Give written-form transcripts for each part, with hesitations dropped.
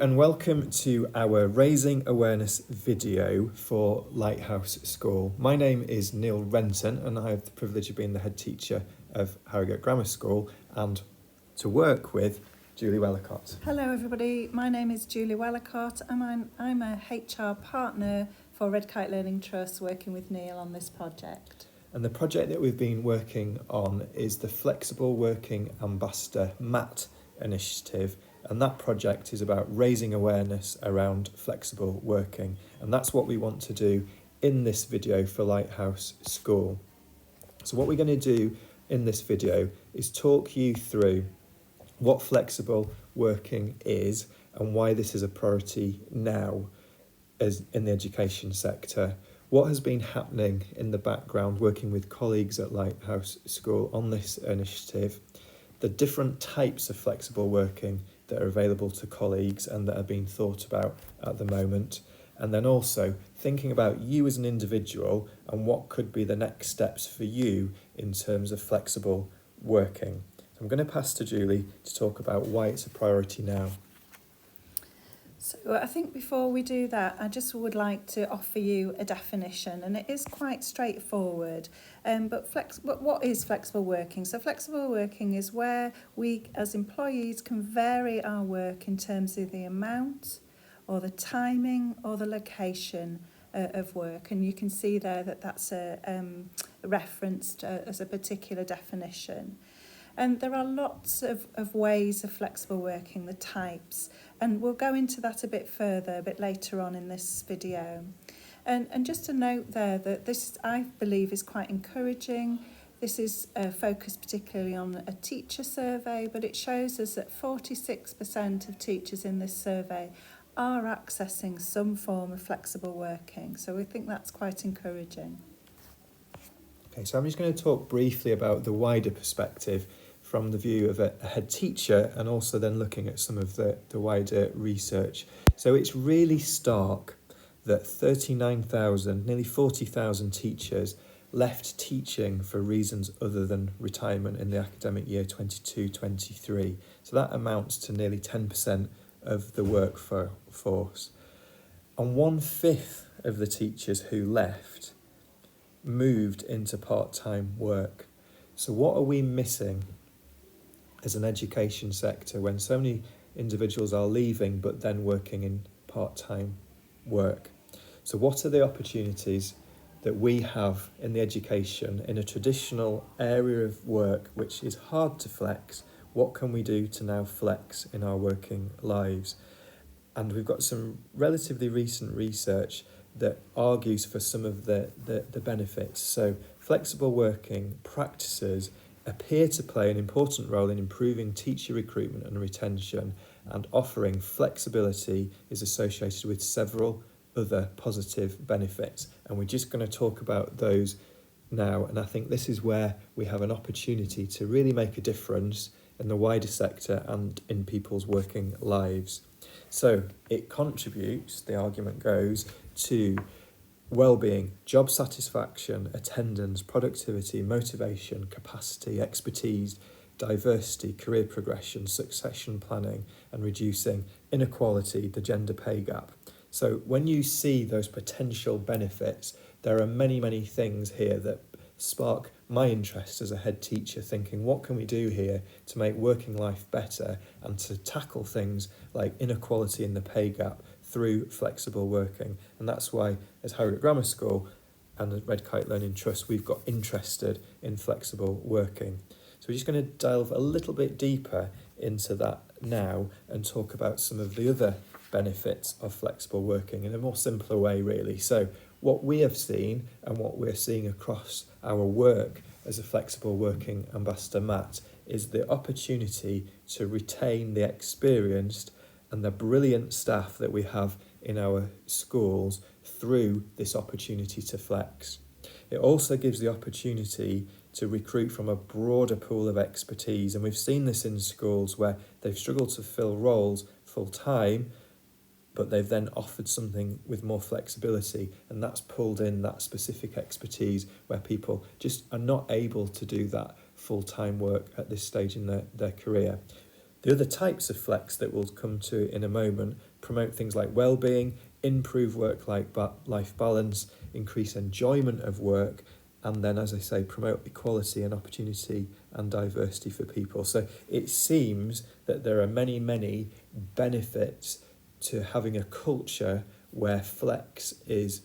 And welcome to our Raising Awareness video for Lighthouse School. My name is Neil Renton and I have the privilege of being the head teacher of Harrogate Grammar School and to work with Julie Wellicott. Hello everybody, my name is Julie Wellicott and I'm a HR partner for Red Kite Learning Trust working with Neil on this project. And the project that we've been working on is the Flexible Working Ambassador MAT initiative. And that project is about raising awareness around flexible working. And that's what we want to do in this video for Lighthouse School. So what we're going to do in this video is talk you through what flexible working is and why this is a priority now as in the education sector. What has been happening in the background working with colleagues at Lighthouse School on this initiative, the different types of flexible working that are available to colleagues and that are being thought about at the moment, and then also thinking about you as an individual and what could be the next steps for you in terms of flexible working. So I'm going to pass to Julie to talk about why it's a priority now. So I think before we do that, I just would like to offer you a definition, and it is quite straightforward. But what is flexible working? So flexible working is where we as employees can vary our work in terms of the amount or the timing or the location of work. And you can see there that that's referenced as a particular definition. And there are lots of ways of flexible working, the types, and we'll go into that a bit further, a bit later on in this video. And just to note there that this, I believe, is quite encouraging. This is focused particularly on a teacher survey, but it shows us that 46% of teachers in this survey are accessing some form of flexible working. So we think that's quite encouraging. Okay, so I'm just going to talk briefly about the wider perspective from the view of a head teacher and also then looking at some of the wider research. So it's really stark that 39,000, nearly 40,000 teachers left teaching for reasons other than retirement in the academic year 22-23. So that amounts to nearly 10% of the workforce. And 1/5 of the teachers who left moved into part-time work. So what are we missing as an education sector when so many individuals are leaving but then working in part-time work? So what are the opportunities that we have in the education in a traditional area of work which is hard to flex? What can we do to now flex in our working lives? And we've got some relatively recent research that argues for some of the benefits. So flexible working practices appear to play an important role in improving teacher recruitment and retention, and offering flexibility is associated with several other positive benefits. And we're just going to talk about those now. And I think this is where we have an opportunity to really make a difference in the wider sector and in people's working lives. So it contributes, the argument goes, to well-being, job satisfaction, attendance, productivity, motivation, capacity, expertise, diversity, career progression, succession planning, and reducing inequality, the gender pay gap. So when you see those potential benefits, there are many, many things here that spark my interest as a head teacher, thinking what can we do here to make working life better and to tackle things like inequality in the pay gap through flexible working. And that's why as Harrogate Grammar School and the Red Kite Learning Trust we've got interested in flexible working. So we're just going to delve a little bit deeper into that now and talk about some of the other benefits of flexible working in a more simpler way really. So what we have seen and what we're seeing across our work as a flexible working ambassador MAT is the opportunity to retain the experienced and the brilliant staff that we have in our schools through this opportunity to flex. It also gives the opportunity to recruit from a broader pool of expertise, and we've seen this in schools where they've struggled to fill roles full time, but they've then offered something with more flexibility, and that's pulled in that specific expertise where people just are not able to do that full-time work at this stage in their career. The other types of flex that we'll come to in a moment promote things like well-being, improve work-life balance, increase enjoyment of work, and then, as I say, promote equality and opportunity and diversity for people. So it seems that there are many, many benefits to having a culture where flex is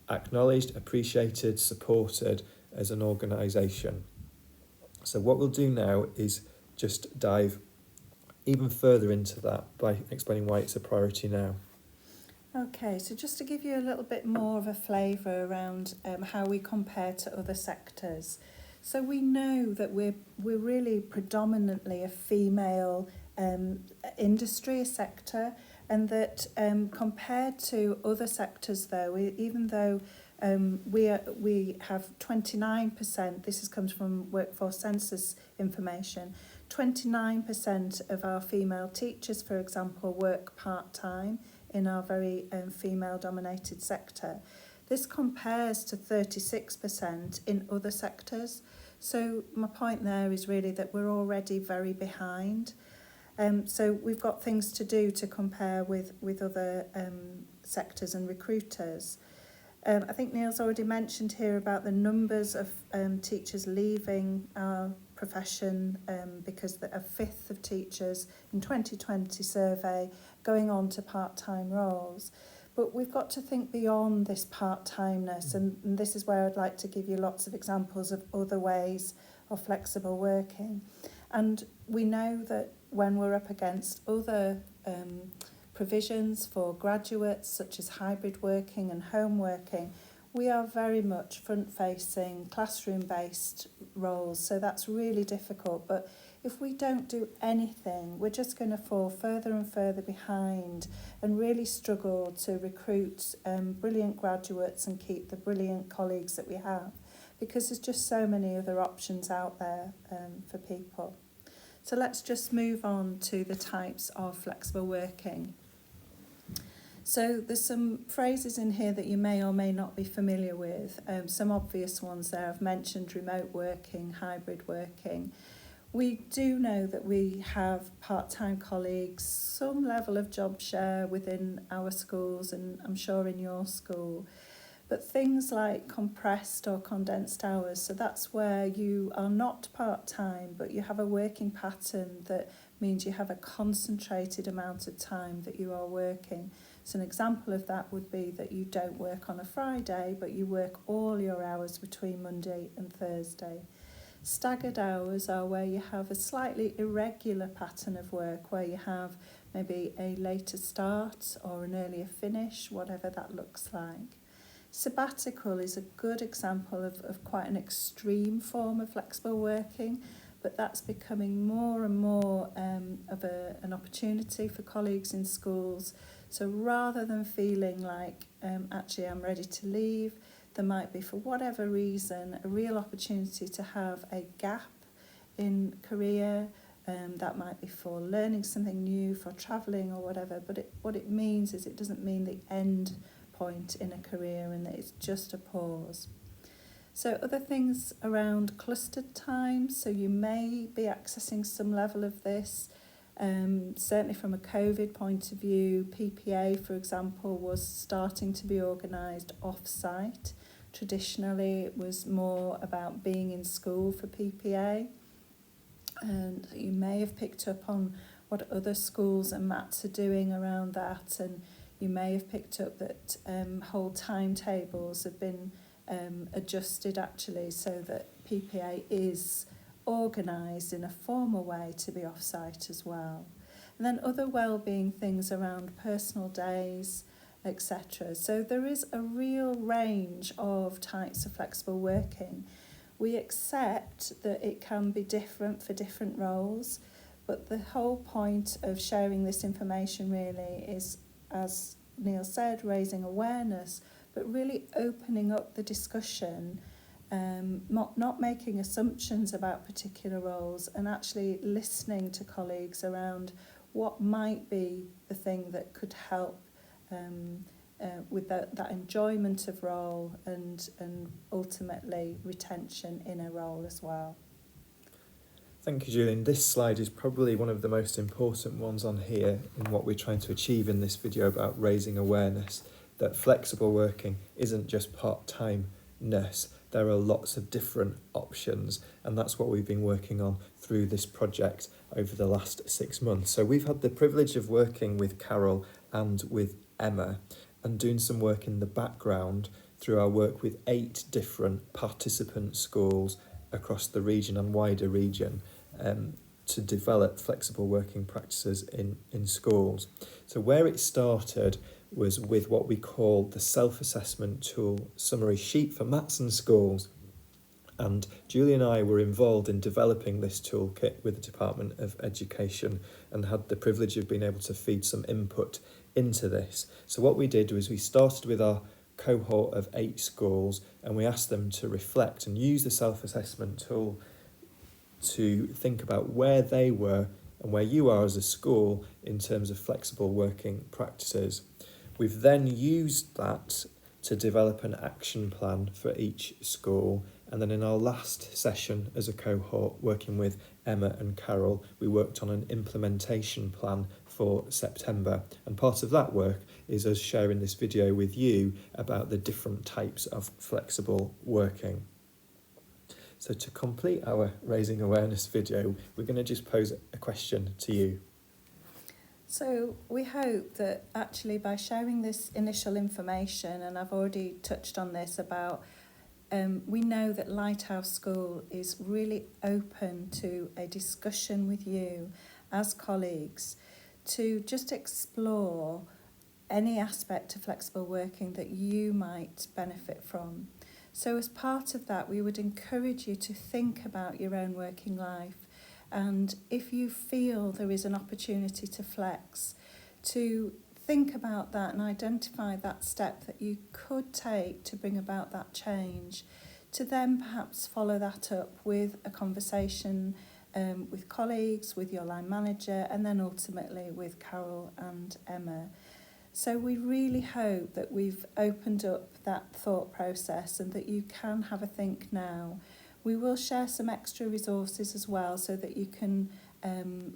acknowledged, appreciated, supported as an organisation. So what we'll do now is just dive even further into that by explaining why it's a priority now. Okay, so just to give you a little bit more of a flavour around how we compare to other sectors. So we know that we're really predominantly a female industry, a sector, and that compared to other sectors though, even though we have 29%, this comes from Workforce Census information, 29% of our female teachers, for example, work part-time in our very female-dominated sector. This compares to 36% in other sectors. So my point there is really that we're already very behind. So we've got things to do to compare with other sectors and recruiters. I think Neil's already mentioned here about the numbers of teachers leaving our profession because a fifth of teachers in 2020 survey going on to part-time roles. But we've got to think beyond this part-timeness, and this is where I'd like to give you lots of examples of other ways of flexible working. And we know that when we're up against other provisions for graduates, such as hybrid working and home working, we are very much front-facing, classroom-based roles, so that's really difficult. But if we don't do anything, we're just going to fall further and further behind and really struggle to recruit brilliant graduates and keep the brilliant colleagues that we have, because there's just so many other options out there for people. So let's just move on to the types of flexible working. So there's some phrases in here that you may or may not be familiar with. Some obvious ones there. I've mentioned remote working, hybrid working. We do know that we have part-time colleagues, some level of job share within our schools, and I'm sure in your school. But things like compressed or condensed hours, so that's where you are not part-time, but you have a working pattern that means you have a concentrated amount of time that you are working. So an example of that would be that you don't work on a Friday, but you work all your hours between Monday and Thursday. Staggered hours are where you have a slightly irregular pattern of work, where you have maybe a later start or an earlier finish, whatever that looks like. Sabbatical is a good example of quite an extreme form of flexible working, but that's becoming more and more of an opportunity for colleagues in schools. So rather than feeling like, actually I'm ready to leave, there might be, for whatever reason, a real opportunity to have a gap in career. That might be for learning something new, for travelling or whatever, but what it means is it doesn't mean the end point in a career, and that it's just a pause. So other things around clustered time, so you may be accessing some level of this. Certainly from a COVID point of view, PPA, for example, was starting to be organised off-site. Traditionally, it was more about being in school for PPA. And you may have picked up on what other schools and MATs are doing around that, and you may have picked up that whole timetables have been adjusted actually, so that PPA is organised in a formal way to be off-site as well. And then other wellbeing things around personal days, etc. So there is a real range of types of flexible working. We accept that it can be different for different roles, but the whole point of sharing this information really is, as Neil said, raising awareness, but really opening up the discussion, not making assumptions about particular roles, and actually listening to colleagues around what might be the thing that could help with that enjoyment of role and ultimately retention in a role as well. Thank you, Julian. This slide is probably one of the most important ones on here in what we're trying to achieve in this video about raising awareness, that flexible working isn't just part-time-ness. There are lots of different options, and that's what we've been working on through this project over the last 6 months. So we've had the privilege of working with Carol and with Emma and doing some work in the background through our work with 8 different participant schools across the region and wider region to develop flexible working practices in schools. So where it started was with what we call the self-assessment tool summary sheet for Matson schools. And Julie and I were involved in developing this toolkit with the Department of Education and had the privilege of being able to feed some input into this. So what we did was we started with our cohort of 8 schools and we asked them to reflect and use the self-assessment tool to think about where they were and where you are as a school in terms of flexible working practices. We've then used that to develop an action plan for each school, and then in our last session as a cohort working with Emma and Carol, we worked on an implementation plan for September, and part of that work is us sharing this video with you about the different types of flexible working. So to complete our Raising Awareness video, we're going to just pose a question to you. So we hope that actually by sharing this initial information, and I've already touched on this about, we know that Lighthouse School is really open to a discussion with you as colleagues to just explore any aspect of flexible working that you might benefit from. So as part of that, we would encourage you to think about your own working life, and if you feel there is an opportunity to flex, to think about that and identify that step that you could take to bring about that change, to then perhaps follow that up with a conversation with colleagues, with your line manager, and then ultimately with Carol and Emma. So we really hope that we've opened up that thought process and that you can have a think now. We will share some extra resources as well so that you can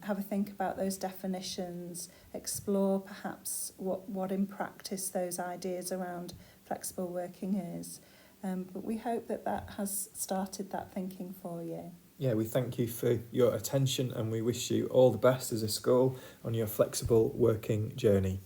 have a think about those definitions, explore perhaps what in practice those ideas around flexible working is. But we hope that that has started that thinking for you. Yeah, we thank you for your attention and we wish you all the best as a school on your flexible working journey.